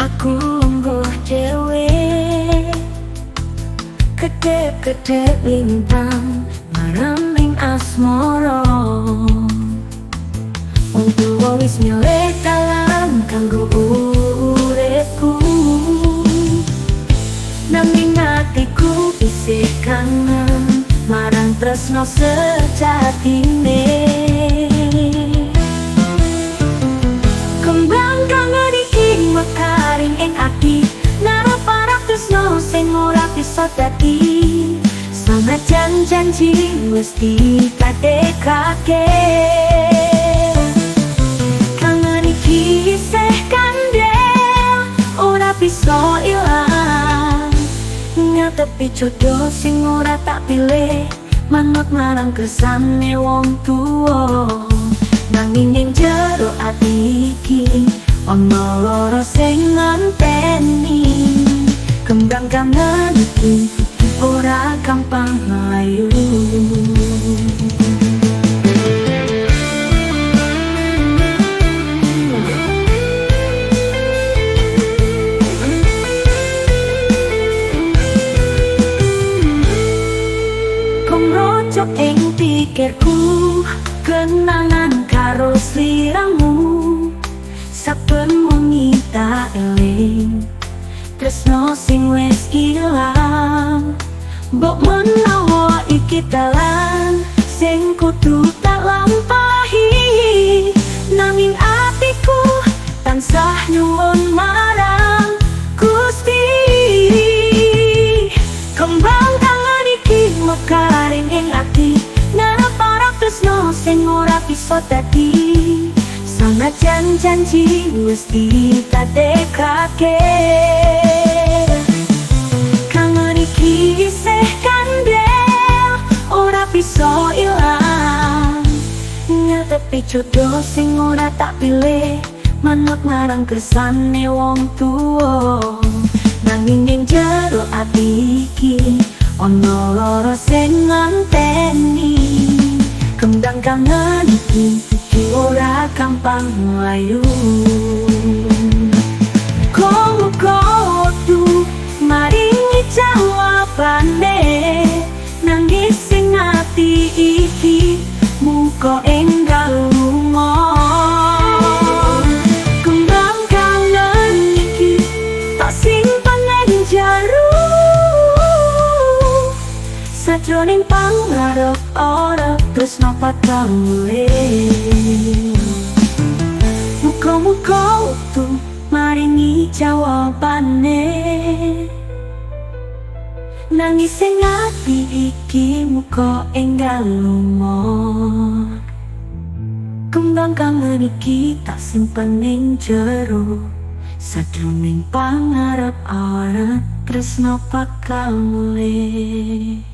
Aku lungguh dhewe, kedep-kedep lintang marang asmara. Untuk wis milih dalan kanggo uripku, nanging atiku isih kangen marang tresno sejatine. Kembang kangen iki mekaring ing ati, ngarep parang tresno sing ora bisa dadi. Sanajan janji wis dikadekake, kangen iki isih kandel ora bisa ilang. Ngatepi jodoh sing ora tak pilih, manut marang kersane wong tuwa. Nanging ing jero ati iki ana lara sing ngenteni. Kembang kangen iki ora gampang mlayu. Kongrojok ing pikirku, kenangan karo sliramu. Saben wengi tak eling tresno sing wis ilang. Mbok menawa iki dalan sing kudu tak lampahi, nanging atiku tansah nyuwun marang Gusti. Kembang kangen iki mekaring ing ati, ngarep parang tresno sing ora bisa dadi. Sanajan janji wis dikadekake, kangen iki isih kandel ora bisa ilang. Ngatepi jodoh sing ora tak pilih, manut marang kersane wong tuwa. Nanging ing jero ati iki ana lara sing ngenteni. Kembang kangen iki ora gampang mlayu. Kudu maringi jawabane, nanging sing ati iki muga enggal lunga. Kembang kangen iki tak simpen ing jero, sajroning pangarep ora tresno bakal mulih. Muga-muga wektu maringi jawabane, nanging sing ati iki muga enggal lunga. Kembang kangen iki tak simpen ning jero, sajroning pangarep ora tresno bakal mulih.